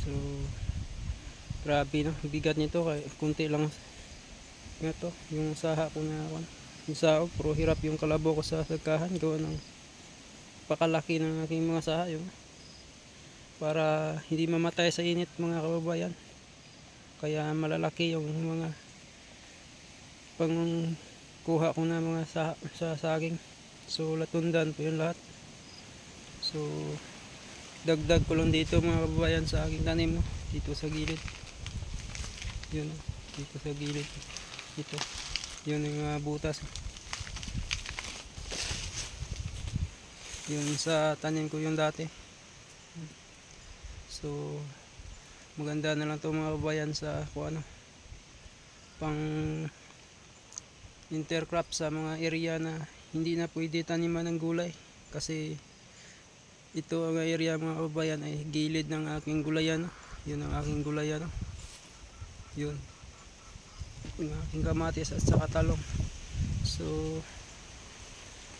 So grabe no, bigat nito kaya kunti lang nga to yung saha ko na yung saog, pero hirap yung kalabo ko sa sagkahan gawa ng pakalaki ng aking mga saha yun, para hindi mamatay sa init mga kababayan. Kaya malalaki yung mga pangkuha ko na mga sa saging. So latundan po yung lahat. So dagdag ko lang dito mga kababayan sa aking tanim, no? Dito sa gilid yun, dito sa gilid ito yun yung butas yun sa tanim ko yung dati. So maganda na lang to mga kababayan sa kung ano pang intercrop sa mga area na hindi na pwede taniman ng gulay, kasi ito ang area mga kababayan ay gilid ng aking gulayan, no? Yun ang aking gulayan, no? Yun yung aking kamatis at saka talong. So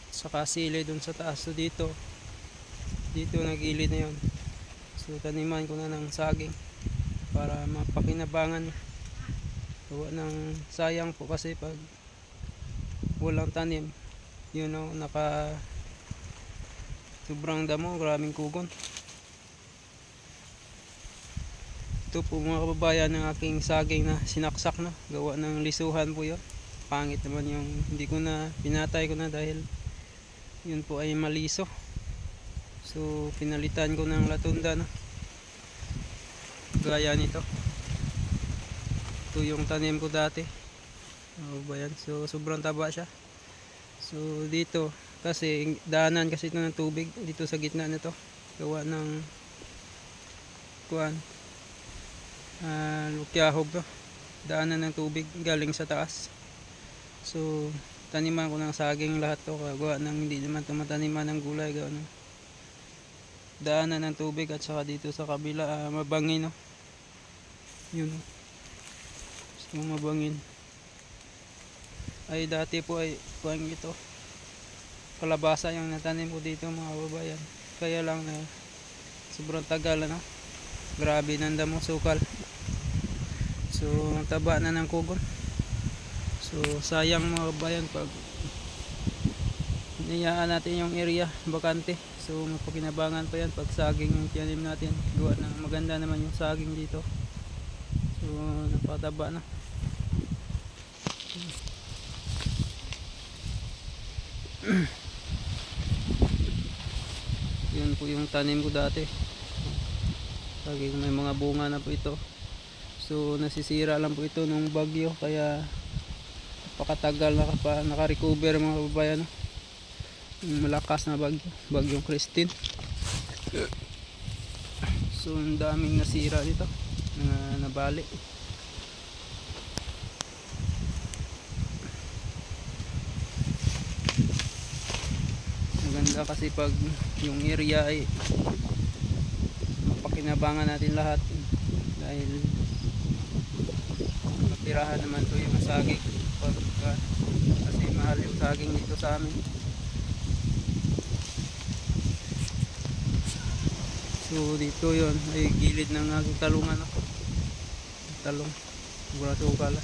saka sili dun sa taas. So dito nagilid na yun. So taniman ko na ng saging para mapakinabangan. Gawa ng sayang po kasi pag walang tanim, yun know, naka sobrang damo, maraming kugon. Ito po mga kababayan ng aking saging na sinaksak na, gawa ng lisuhan po yun. Pangit naman yung hindi ko na pinatay ko na dahil yun po ay maliso. So pinalitan ko ng latunda na gaya nito. Ito yung tanim ko dati mga kababayan. So sobrang taba siya. So dito kasi daanan kasi ito ng tubig dito sa gitna nito, gawa ng kuan lukyahog to, daanan ng tubig galing sa taas. So taniman ko ng saging lahat to, gawa ng hindi naman tumataniman ng gulay, gawa ng daanan ng tubig. At saka dito sa kabila mabangin, no? Yun, so mabangin ay dati po ay kuan ito kalabasa yung natanim ko dito mga kababayan, kaya lang na sobrang tagal ano, grabe ng damo, sukal. So taba na ng kugon. So sayang mga kabayan pag niyaan natin yung area bakante. So mapakinabangan pa yan pag saging yung tiyanim natin, gawa ng maganda naman yung saging dito. So napataba na. Yun po yung tanim ko dati. Saging may mga bunga na po ito. So nasisira lang po ito nung bagyo, kaya napakatagal naka-recover mga kababayan. Malakas na bagyong Christine. So ang daming nasira dito, nabali. Maganda kasi pag yung area ay mapakinabangan natin lahat, dahil matirahan naman to yung saging kasi mahal yung saging dito sa amin. So dito yon ay gilid ng aking talungan ako. Talong, mura sukal.